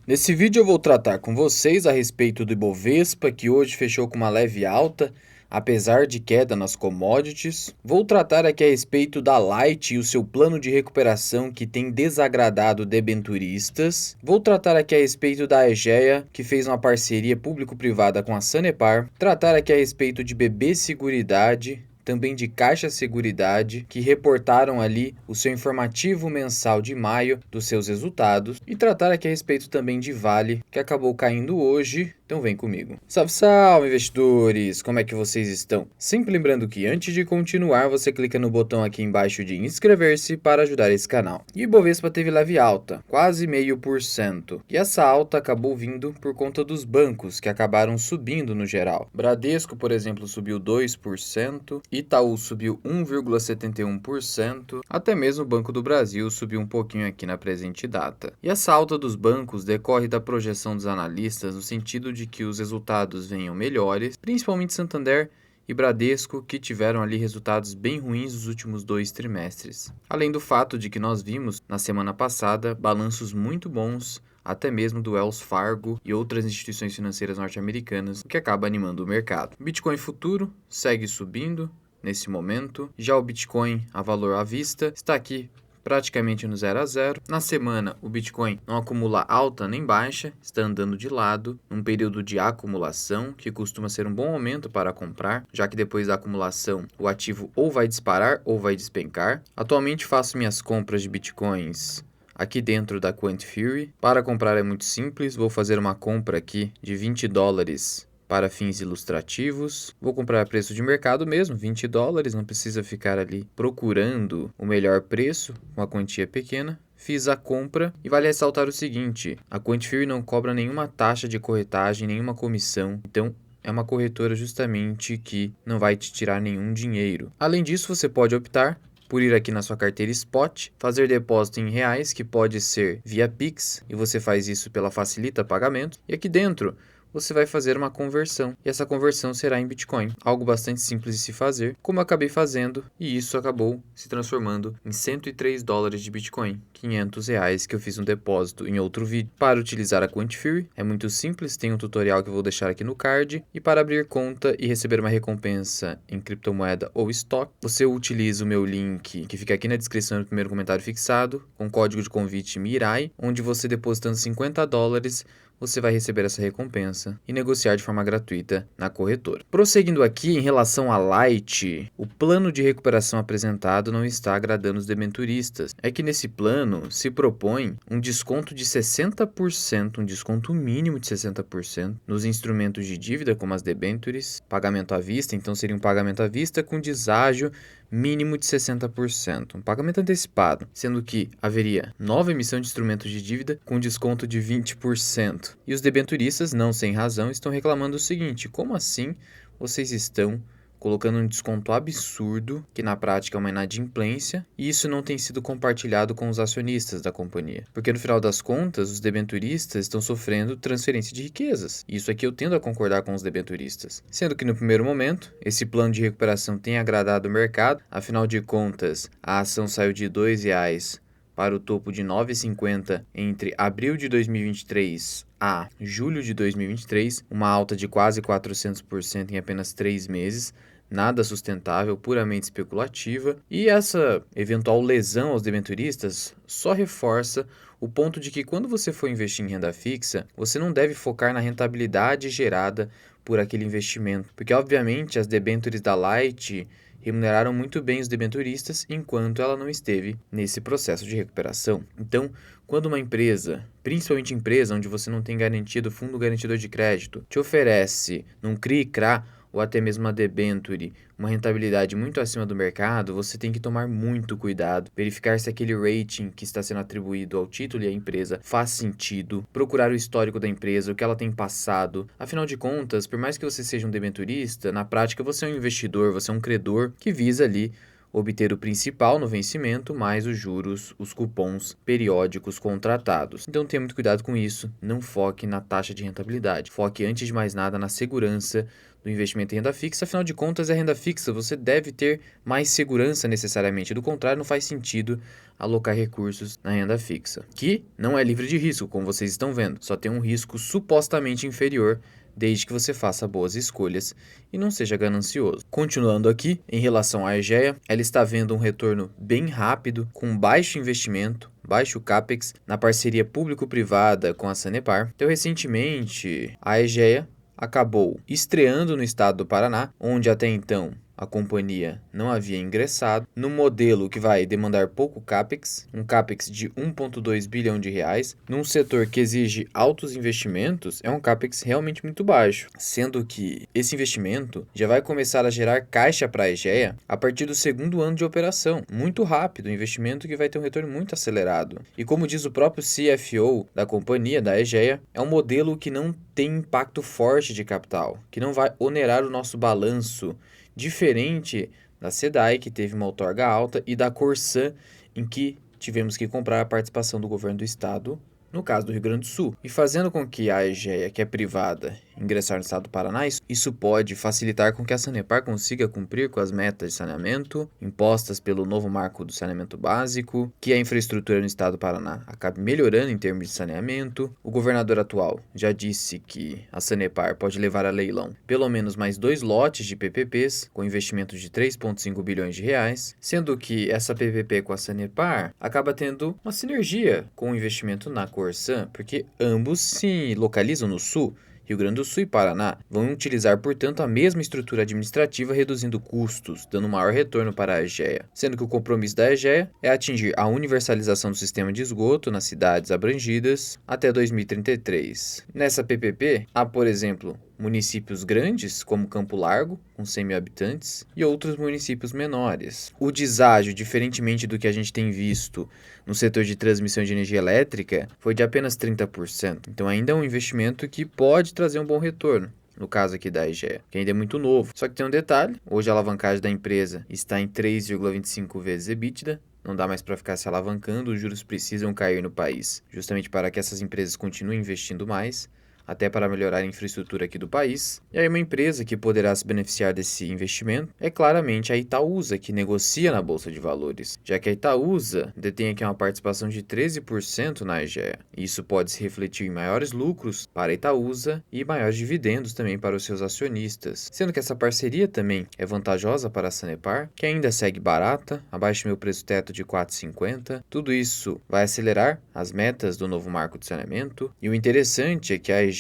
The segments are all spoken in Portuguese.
Nesse vídeo eu vou tratar com vocês a respeito do Ibovespa, que hoje fechou com uma leve alta, apesar de queda nas commodities. Vou tratar aqui a respeito da Light e o seu plano de recuperação que tem desagradado debenturistas. Vou tratar aqui a respeito da Aegea, que fez uma parceria público-privada com a Sanepar. Tratar aqui a respeito de BB Seguridade, também de Caixa Seguridade, que reportaram ali o seu informativo mensal de maio dos seus resultados, e tratar aqui a respeito também de Vale, que acabou caindo hoje. Então vem comigo. Salve, salve, investidores! Como é que vocês estão? Sempre lembrando que antes de continuar, você clica no botão aqui embaixo de inscrever-se para ajudar esse canal. E o Ibovespa teve leve alta, quase 0,5%. E essa alta acabou vindo por conta dos bancos, que acabaram subindo no geral. Bradesco, por exemplo, subiu 2%, Itaú subiu 1,71%, até mesmo o Banco do Brasil subiu um pouquinho aqui na presente data. E essa alta dos bancos decorre da projeção dos analistas no sentido de que os resultados venham melhores, principalmente Santander e Bradesco, que tiveram ali resultados bem ruins nos últimos 2 trimestres. Além do fato de que nós vimos, na semana passada, balanços muito bons, até mesmo do Wells Fargo e outras instituições financeiras norte-americanas, o que acaba animando o mercado. Bitcoin futuro segue subindo nesse momento. Já o Bitcoin a valor à vista está aqui praticamente no 0 a 0. Na semana, o Bitcoin não acumula alta nem baixa, está andando de lado, num período de acumulação, que costuma ser um bom momento para comprar, já que depois da acumulação, o ativo ou vai disparar ou vai despencar. Atualmente faço minhas compras de Bitcoins aqui dentro da Quant Fury. Para comprar é muito simples, vou fazer uma compra aqui de $20 para fins ilustrativos. Vou comprar a preço de mercado mesmo, $20, não precisa ficar ali procurando o melhor preço, uma quantia pequena. Fiz a compra e vale ressaltar o seguinte, a Quant Fury não cobra nenhuma taxa de corretagem, nenhuma comissão, então é uma corretora justamente que não vai te tirar nenhum dinheiro. Além disso, você pode optar por ir aqui na sua carteira Spot, fazer depósito em reais, que pode ser via Pix, e você faz isso pela Facilita Pagamento, e aqui dentro você vai fazer uma conversão, e essa conversão será em Bitcoin. Algo bastante simples de se fazer, como eu acabei fazendo, e isso acabou se transformando em $103 de Bitcoin, R$ 500 que eu fiz um depósito em outro vídeo. Para utilizar a Quant Fury é muito simples, tem um tutorial que eu vou deixar aqui no card, e para abrir conta e receber uma recompensa em criptomoeda ou estoque, você utiliza o meu link que fica aqui na descrição do primeiro comentário fixado, com código de convite MIRAI, onde você depositando $50, você vai receber essa recompensa e negociar de forma gratuita na corretora. Prosseguindo aqui, em relação à Light, o plano de recuperação apresentado não está agradando os debenturistas. É que nesse plano se propõe um desconto de 60%, um desconto mínimo de 60% nos instrumentos de dívida, como as debentures, pagamento à vista, então seria um pagamento à vista com deságio mínimo de 60%, um pagamento antecipado, sendo que haveria nova emissão de instrumentos de dívida com desconto de 20%. E os debenturistas, não sem razão, estão reclamando o seguinte: como assim vocês estão colocando um desconto absurdo, que na prática é uma inadimplência, e isso não tem sido compartilhado com os acionistas da companhia? Porque no final das contas, os debenturistas estão sofrendo transferência de riquezas. Isso aqui eu tendo a concordar com os debenturistas. Sendo que no primeiro momento, esse plano de recuperação tem agradado o mercado, afinal de contas, a ação saiu de R$ 2 para o topo de 9,50 entre abril de 2023 a julho de 2023, uma alta de quase 400% em apenas 3 meses, nada sustentável, puramente especulativa, e essa eventual lesão aos debenturistas só reforça o ponto de que quando você for investir em renda fixa, você não deve focar na rentabilidade gerada por aquele investimento, porque obviamente as debêntures da Light remuneraram muito bem os debenturistas enquanto ela não esteve nesse processo de recuperação. Então, quando uma empresa, principalmente empresa onde você não tem garantido fundo garantidor de crédito, te oferece num CRI/CRA ou até mesmo uma debenture, uma rentabilidade muito acima do mercado, você tem que tomar muito cuidado, verificar se aquele rating que está sendo atribuído ao título e à empresa faz sentido, procurar o histórico da empresa, o que ela tem passado. Afinal de contas, por mais que você seja um debenturista, na prática você é um investidor, você é um credor que visa ali obter o principal no vencimento, mais os juros, os cupons periódicos contratados. Então tenha muito cuidado com isso, não foque na taxa de rentabilidade, foque antes de mais nada na segurança do investimento em renda fixa. Afinal de contas, é renda fixa, você deve ter mais segurança necessariamente, do contrário não faz sentido alocar recursos na renda fixa, que não é livre de risco, como vocês estão vendo, só tem um risco supostamente inferior, desde que você faça boas escolhas e não seja ganancioso. Continuando aqui, em relação à Egea, ela está vendo um retorno bem rápido, com baixo investimento, baixo CAPEX, na parceria público-privada com a Sanepar. Então, recentemente, a Egea acabou estreando no estado do Paraná, onde até então a companhia não havia ingressado, no modelo que vai demandar pouco CAPEX, um CAPEX de 1,2 bilhão de reais, num setor que exige altos investimentos, é um CAPEX realmente muito baixo, sendo que esse investimento já vai começar a gerar caixa para a Egea a partir do segundo ano de operação, muito rápido, um investimento que vai ter um retorno muito acelerado. E como diz o próprio CFO da companhia, da Egea, é um modelo que não tem impacto forte de capital, que não vai onerar o nosso balanço, diferente da SEDAI, que teve uma outorga alta, e da Corsan, em que tivemos que comprar a participação do governo do estado, no caso do Rio Grande do Sul. E fazendo com que a Egea, que é privada, ingressar no estado do Paraná, isso pode facilitar com que a Sanepar consiga cumprir com as metas de saneamento impostas pelo novo marco do saneamento básico, que a infraestrutura no estado do Paraná acabe melhorando em termos de saneamento. O governador atual já disse que a Sanepar pode levar a leilão pelo menos mais 2 lotes de PPPs, com investimento de 3,5 bilhões de reais, sendo que essa PPP com a Sanepar acaba tendo uma sinergia com o investimento na Corsan, porque ambos se localizam no sul. Rio Grande do Sul e Paraná vão utilizar, portanto, a mesma estrutura administrativa, reduzindo custos, dando maior retorno para a Egea, sendo que o compromisso da Egea é atingir a universalização do sistema de esgoto nas cidades abrangidas até 2033. Nessa PPP, há, por exemplo, municípios grandes, como Campo Largo, com 100 mil habitantes, e outros municípios menores. O deságio, diferentemente do que a gente tem visto no setor de transmissão de energia elétrica, foi de apenas 30%. Então ainda é um investimento que pode trazer um bom retorno. No caso aqui da Egea, que ainda é muito novo. Só que tem um detalhe, hoje a alavancagem da empresa está em 3,25 vezes EBITDA, não dá mais para ficar se alavancando, os juros precisam cair no país, justamente para que essas empresas continuem investindo mais, até para melhorar a infraestrutura aqui do país. E aí uma empresa que poderá se beneficiar desse investimento é claramente a Itaúsa, que negocia na Bolsa de Valores, já que a Itaúsa detém aqui uma participação de 13% na Egea. Isso pode se refletir em maiores lucros para a Itaúsa e maiores dividendos também para os seus acionistas, sendo que essa parceria também é vantajosa para a Sanepar, que ainda segue barata, abaixo do meu preço teto de R$ 4,50. Tudo isso vai acelerar as metas do novo marco de saneamento, e o interessante é que a Egea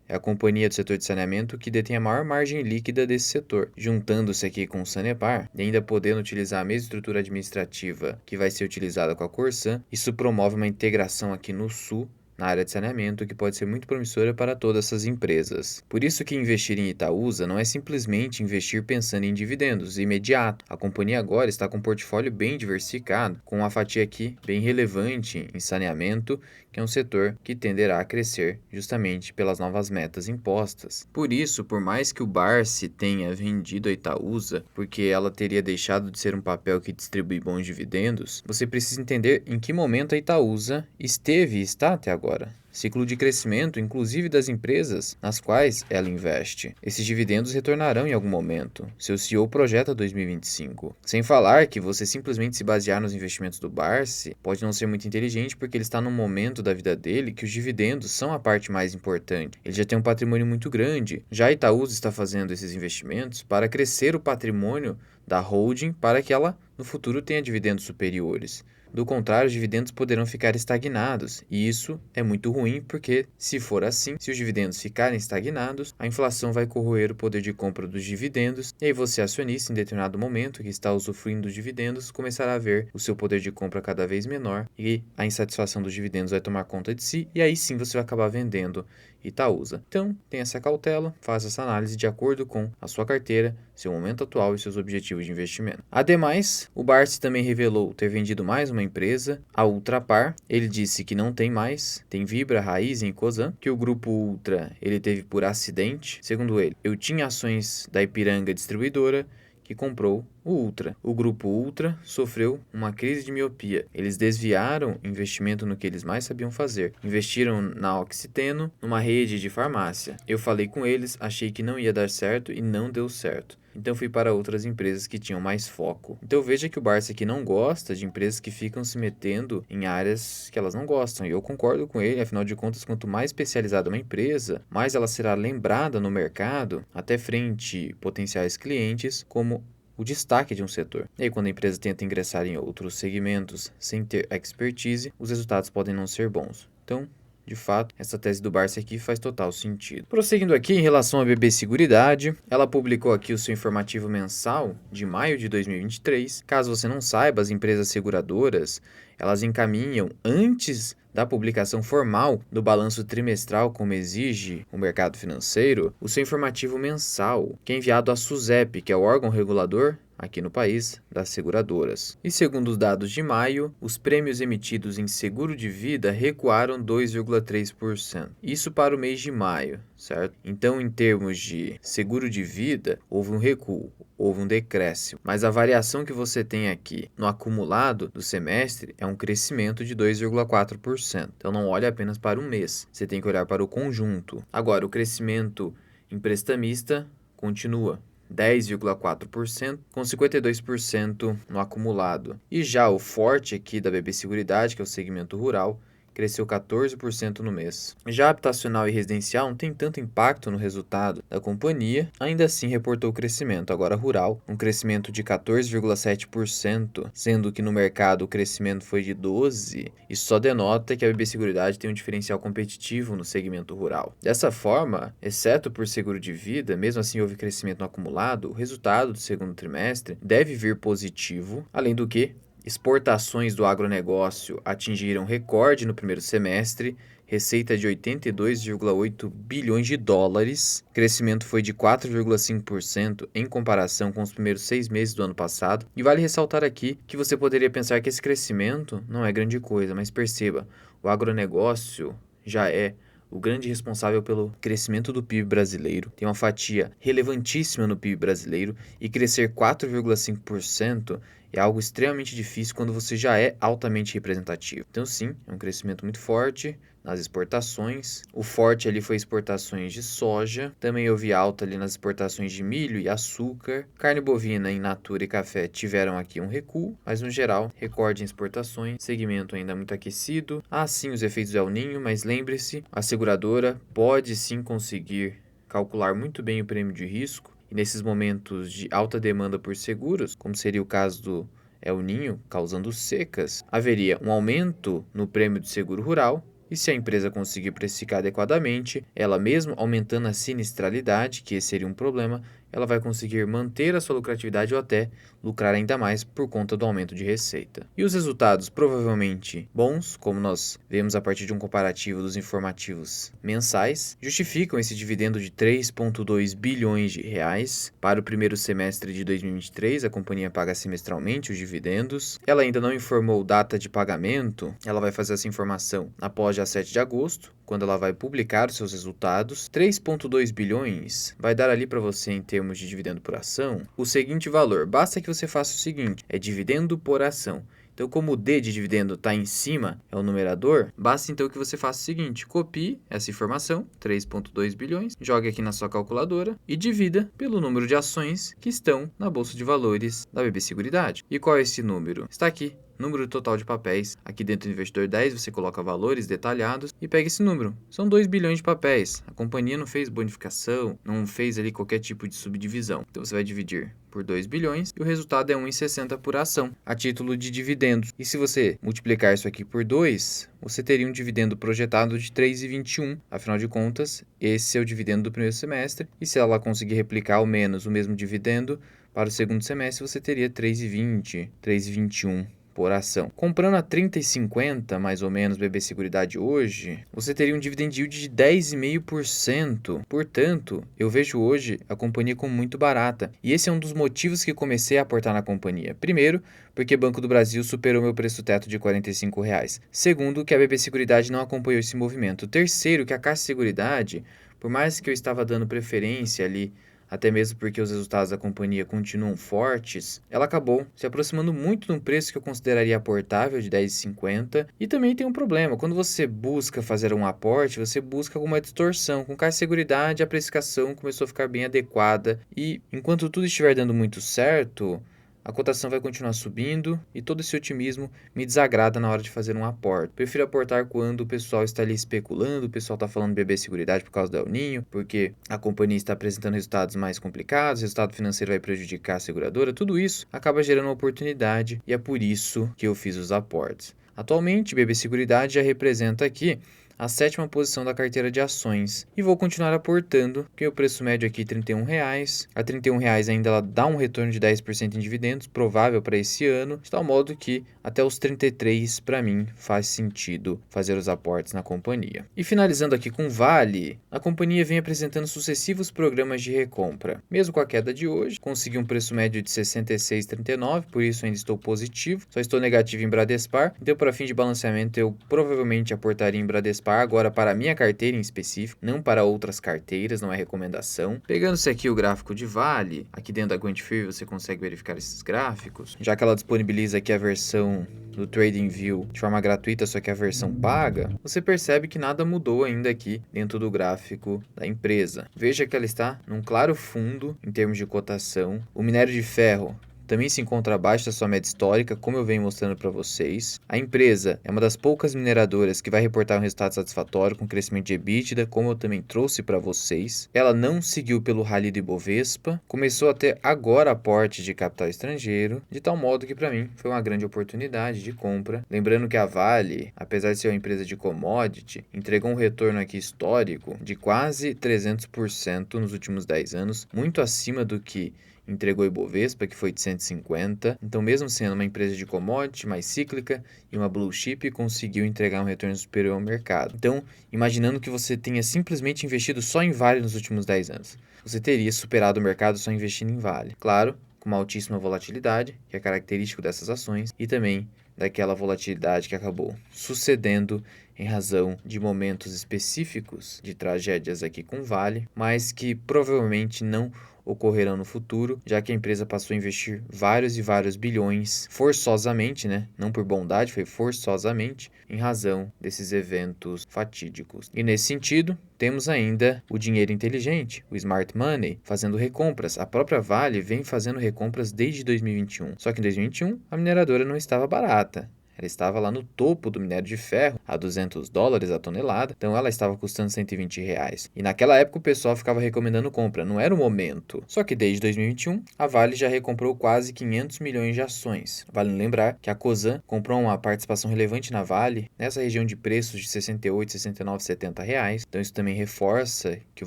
é a companhia do setor de saneamento que detém a maior margem líquida desse setor, juntando-se aqui com o Sanepar e ainda podendo utilizar a mesma estrutura administrativa que vai ser utilizada com a Corsan. Isso promove uma integração aqui no sul, na área de saneamento, que pode ser muito promissora para todas essas empresas. Por isso que investir em Itaúsa não é simplesmente investir pensando em dividendos imediato. A companhia agora está com um portfólio bem diversificado, com uma fatia aqui bem relevante em saneamento, que é um setor que tenderá a crescer justamente pelas novas metas impostas. Por isso, por mais que o Barsi tenha vendido a Itaúsa, porque ela teria deixado de ser um papel que distribui bons dividendos, você precisa entender em que momento a Itaúsa esteve e está até agora. Ciclo de crescimento, inclusive das empresas nas quais ela investe. Esses dividendos retornarão em algum momento. Seu CEO projeta 2025. Sem falar que você simplesmente se basear nos investimentos do Barsi pode não ser muito inteligente, porque ele está num momento da vida dele que os dividendos são a parte mais importante. Ele já tem um patrimônio muito grande. Já a Itaúsa está fazendo esses investimentos para crescer o patrimônio da holding, para que ela no futuro tenha dividendos superiores. Do contrário, os dividendos poderão ficar estagnados, e isso é muito ruim, porque, se for assim, se os dividendos ficarem estagnados, a inflação vai corroer o poder de compra dos dividendos, e aí você, acionista, em determinado momento que está usufruindo dos dividendos, começará a ver o seu poder de compra cada vez menor, e a insatisfação dos dividendos vai tomar conta de si, e aí sim você vai acabar vendendo Itaúsa. Então, tenha essa cautela, faça essa análise de acordo com a sua carteira, seu momento atual e seus objetivos de investimento. Ademais, o Barsi também revelou ter vendido mais uma empresa, a Ultrapar. Ele disse que não tem mais, tem Vibra, Raizen e Cosan, que o grupo Ultra ele teve por acidente. Segundo ele, eu tinha ações da Ipiranga Distribuidora, que comprou o Ultra. O grupo Ultra sofreu uma crise de miopia. Eles desviaram investimento no que eles mais sabiam fazer. Investiram na Oxiteno, numa rede de farmácia. Eu falei com eles, achei que não ia dar certo e não deu certo. Então fui para outras empresas que tinham mais foco. Então veja que o Barça aqui não gosta de empresas que ficam se metendo em áreas que elas não gostam. E eu concordo com ele, afinal de contas, quanto mais especializada uma empresa, mais ela será lembrada no mercado, até frente potenciais clientes, como o destaque de um setor. E aí, quando a empresa tenta ingressar em outros segmentos sem ter expertise, os resultados podem não ser bons. Então, de fato, essa tese do Barça aqui faz total sentido. Prosseguindo aqui, em relação à BB Seguridade, ela publicou aqui o seu informativo mensal de maio de 2023. Caso você não saiba, as empresas seguradoras, elas encaminham antes da publicação formal do balanço trimestral, como exige o mercado financeiro, o seu informativo mensal, que é enviado à SUSEP, que é o órgão regulador aqui no país, das seguradoras. E segundo os dados de maio, os prêmios emitidos em seguro de vida recuaram 2,3%. Isso para o mês de maio, certo? Então, em termos de seguro de vida, houve um recuo, houve um decréscimo. Mas a variação que você tem aqui no acumulado do semestre é um crescimento de 2,4%. Então, não olhe apenas para um mês, você tem que olhar para o conjunto. Agora, o crescimento em prestamista continua 10,4%, com 52% no acumulado. E já o forte aqui da BB Seguridade, que é o segmento rural, cresceu 14% no mês. Já habitacional e residencial não tem tanto impacto no resultado da companhia, ainda assim reportou crescimento. Agora rural, um crescimento de 14,7%, sendo que no mercado o crescimento foi de 12%. Isso só denota que a BB Seguridade tem um diferencial competitivo no segmento rural. Dessa forma, exceto por seguro de vida, mesmo assim houve crescimento no acumulado, o resultado do segundo trimestre deve vir positivo, além do que exportações do agronegócio atingiram recorde no primeiro semestre, receita de 82,8 bilhões de dólares. O crescimento foi de 4,5% em comparação com os primeiros 6 meses do ano passado. E vale ressaltar aqui que você poderia pensar que esse crescimento não é grande coisa, mas perceba, o agronegócio já é o grande responsável pelo crescimento do PIB brasileiro, tem uma fatia relevantíssima no PIB brasileiro e crescer 4,5% é algo extremamente difícil quando você já é altamente representativo. Então sim, é um crescimento muito forte nas exportações. O forte ali foi exportações de soja, também houve alta ali nas exportações de milho e açúcar. Carne bovina, in natura e café tiveram aqui um recuo, mas no geral, recorde em exportações, segmento ainda muito aquecido. Há sim os efeitos do El Niño, mas lembre-se, a seguradora pode sim conseguir calcular muito bem o prêmio de risco. E nesses momentos de alta demanda por seguros, como seria o caso do El Niño, causando secas, haveria um aumento no prêmio de seguro rural. E se a empresa conseguir precificar adequadamente, ela mesmo aumentando a sinistralidade, que esse seria um problema, ela vai conseguir manter a sua lucratividade ou até lucrar ainda mais por conta do aumento de receita. E os resultados provavelmente bons, como nós vemos a partir de um comparativo dos informativos mensais, justificam esse dividendo de 3,2 bilhões de reais. Para o primeiro semestre de 2023, a companhia paga semestralmente os dividendos. Ela ainda não informou data de pagamento, ela vai fazer essa informação após dia 7 de agosto, quando ela vai publicar os seus resultados. 3,2 bilhões vai dar ali para você, em termos de dividendo por ação, o seguinte valor. Basta que você faça o seguinte, é dividendo por ação. Então, como o D de dividendo está em cima, é o numerador, basta então que você faça o seguinte, copie essa informação, 3,2 bilhões, jogue aqui na sua calculadora e divida pelo número de ações que estão na Bolsa de Valores da BB Seguridade. E qual é esse número? Está aqui. Número total de papéis. Aqui dentro do Investidor 10 você coloca valores detalhados e pega esse número. São 2 bilhões de papéis. A companhia não fez bonificação, não fez ali qualquer tipo de subdivisão. Então você vai dividir por 2 bilhões e o resultado é 1,60 por ação, a título de dividendos. E se você multiplicar isso aqui por 2, você teria um dividendo projetado de 3,21. Afinal de contas, esse é o dividendo do primeiro semestre. E se ela conseguir replicar ao menos o mesmo dividendo para o segundo semestre, você teria 3,20, 3,21. por ação. Comprando a 30,50 mais ou menos BB Seguridade hoje, você teria um dividend yield de 10,5%. Portanto, eu vejo hoje a companhia como muito barata. E esse é um dos motivos que comecei a aportar na companhia. Primeiro, porque Banco do Brasil superou meu preço teto de R$ 45. Segundo, que a BB Seguridade não acompanhou esse movimento. Terceiro, que a Caixa Seguridade, por mais que eu estava dando preferência ali até mesmo porque os resultados da companhia continuam fortes, ela acabou se aproximando muito de um preço que eu consideraria aportável, de R$10,50. E também tem um problema, quando você busca fazer um aporte, você busca alguma distorção. Com caixa de seguridade, a precificação começou a ficar bem adequada e enquanto tudo estiver dando muito certo, a cotação vai continuar subindo e todo esse otimismo me desagrada na hora de fazer um aporte. Prefiro aportar quando o pessoal está ali especulando, o pessoal está falando de BB Seguridade por causa do El Ninho, porque a companhia está apresentando resultados mais complicados, o resultado financeiro vai prejudicar a seguradora, tudo isso acaba gerando uma oportunidade e é por isso que eu fiz os aportes. Atualmente, BB Seguridade já representa aqui a 7ª posição da carteira de ações. E vou continuar aportando, porque o preço médio aqui é R$31. A R$31 ainda ela dá um retorno de 10% em dividendos, provável para esse ano, de tal modo que até os 33, para mim, faz sentido fazer os aportes na companhia. E finalizando aqui com Vale, a companhia vem apresentando sucessivos programas de recompra. Mesmo com a queda de hoje, consegui um preço médio de R$ 66,39, por isso ainda estou positivo, só estou negativo em Bradespar, então para fim de balanceamento eu provavelmente aportaria em Bradespar agora para a minha carteira em específico, não para outras carteiras, não é recomendação. Pegando-se aqui o gráfico de Vale, aqui dentro da QuantFear você consegue verificar esses gráficos, já que ela disponibiliza aqui a versão do TradingView de forma gratuita, só que a versão paga, você percebe que nada mudou ainda aqui dentro do gráfico da empresa. Veja que ela está num claro fundo em termos de cotação. O minério de ferro também se encontra abaixo da sua média histórica, como eu venho mostrando para vocês. A empresa é uma das poucas mineradoras que vai reportar um resultado satisfatório com crescimento de EBITDA, como eu também trouxe para vocês. Ela não seguiu pelo rally do Ibovespa, começou a ter agora aporte de capital estrangeiro, de tal modo que para mim foi uma grande oportunidade de compra. Lembrando que a Vale, apesar de ser uma empresa de commodity, entregou um retorno aqui histórico de quase 300% nos últimos 10 anos, muito acima do que entregou o Ibovespa, que foi de 150. Então, mesmo sendo uma empresa de commodity mais cíclica e uma blue chip, conseguiu entregar um retorno superior ao mercado. Então, imaginando que você tenha simplesmente investido só em Vale nos últimos 10 anos, você teria superado o mercado só investindo em Vale. Claro, com uma altíssima volatilidade, que é característico dessas ações, e também daquela volatilidade que acabou sucedendo em razão de momentos específicos de tragédias aqui com Vale, mas que provavelmente não ocorrerão no futuro, já que a empresa passou a investir vários e vários bilhões forçosamente, não por bondade, foi forçosamente, em razão desses eventos fatídicos. E nesse sentido, temos ainda o dinheiro inteligente, o smart money, fazendo recompras. A própria Vale vem fazendo recompras desde 2021. Só que em 2021 a mineradora não estava barata. Ela estava lá no topo do minério de ferro, a $200 a tonelada, então ela estava custando R$120. E naquela época o pessoal ficava recomendando compra, não era o momento. Só que desde 2021, a Vale já recomprou quase 500 milhões de ações. Vale lembrar que a Cosan comprou uma participação relevante na Vale, nessa região de preços de R$68, R$69, R$70. Então isso também reforça que o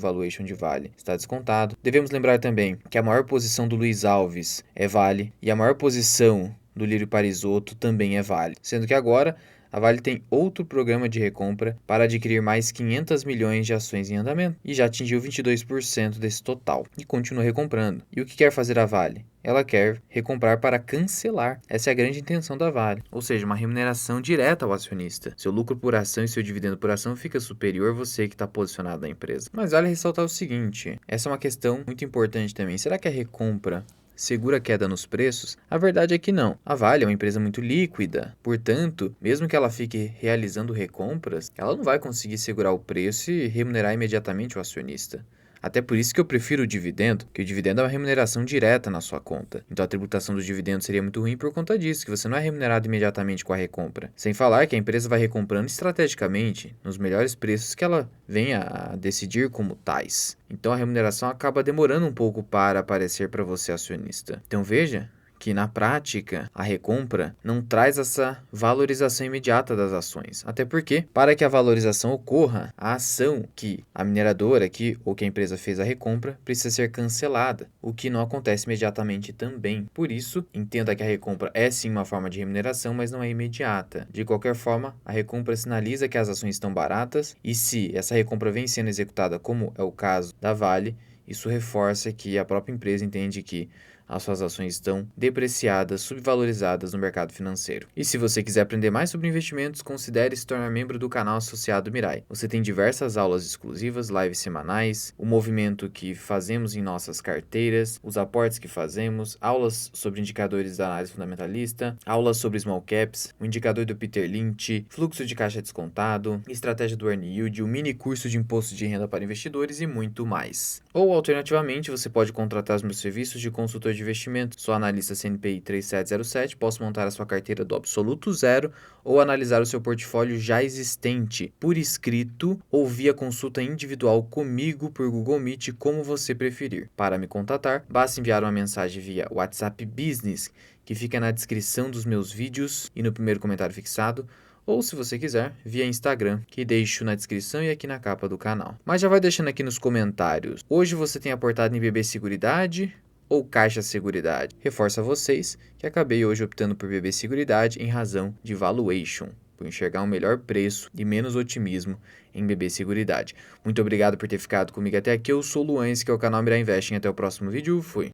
valuation de Vale está descontado. Devemos lembrar também que a maior posição do Luiz Alves é Vale e a maior posição do Lírio Parisotto também é Vale, sendo que agora a Vale tem outro programa de recompra para adquirir mais 500 milhões de ações em andamento e já atingiu 22% desse total e continua recomprando. E o que quer fazer a Vale? Ela quer recomprar para cancelar. Essa é a grande intenção da Vale, ou seja, uma remuneração direta ao acionista. Seu lucro por ação e seu dividendo por ação fica superior a você que está posicionado na empresa. Mas vale ressaltar o seguinte, essa é uma questão muito importante também. Será que a recompra segura a queda nos preços? A verdade é que não. A Vale é uma empresa muito líquida, portanto, mesmo que ela fique realizando recompras, ela não vai conseguir segurar o preço e remunerar imediatamente o acionista. Até por isso que eu prefiro o dividendo, que o dividendo é uma remuneração direta na sua conta. Então a tributação do dividendo seria muito ruim por conta disso, que você não é remunerado imediatamente com a recompra. Sem falar que a empresa vai recomprando estrategicamente, nos melhores preços que ela venha a decidir como tais. Então a remuneração acaba demorando um pouco para aparecer para você, acionista. Então veja que na prática a recompra não traz essa valorização imediata das ações. Até porque, para que a valorização ocorra, a ação que a mineradora ou que a empresa fez a recompra precisa ser cancelada, o que não acontece imediatamente também. Por isso, entenda que a recompra é sim uma forma de remuneração, mas não é imediata. De qualquer forma, a recompra sinaliza que as ações estão baratas e se essa recompra vem sendo executada, como é o caso da Vale, isso reforça que a própria empresa entende que as suas ações estão depreciadas, subvalorizadas no mercado financeiro. E se você quiser aprender mais sobre investimentos, considere se tornar membro do canal associado Mirai. Você tem diversas aulas exclusivas, lives semanais, o movimento que fazemos em nossas carteiras, os aportes que fazemos, aulas sobre indicadores da análise fundamentalista, aulas sobre small caps, o indicador do Peter Lynch, fluxo de caixa descontado, estratégia do earn yield, o mini curso de imposto de renda para investidores e muito mais. Ou alternativamente, você pode contratar os meus serviços de consultor de investimento. Sou analista CNPI 3707, posso montar a sua carteira do absoluto zero ou analisar o seu portfólio já existente por escrito ou via consulta individual comigo por Google Meet, como você preferir. Para me contatar, basta enviar uma mensagem via WhatsApp Business, que fica na descrição dos meus vídeos e no primeiro comentário fixado, ou se você quiser, via Instagram, que deixo na descrição e aqui na capa do canal. Mas já vai deixando aqui nos comentários. Hoje você tem aportado em BB Seguridade ou Caixa Seguridade? Reforço a vocês que acabei hoje optando por BB Seguridade em razão de valuation, por enxergar um melhor preço e menos otimismo em BB Seguridade. Muito obrigado por ter ficado comigo até aqui. Eu sou o Luan, esse que é o canal Mirai Investing. Até o próximo vídeo. Fui!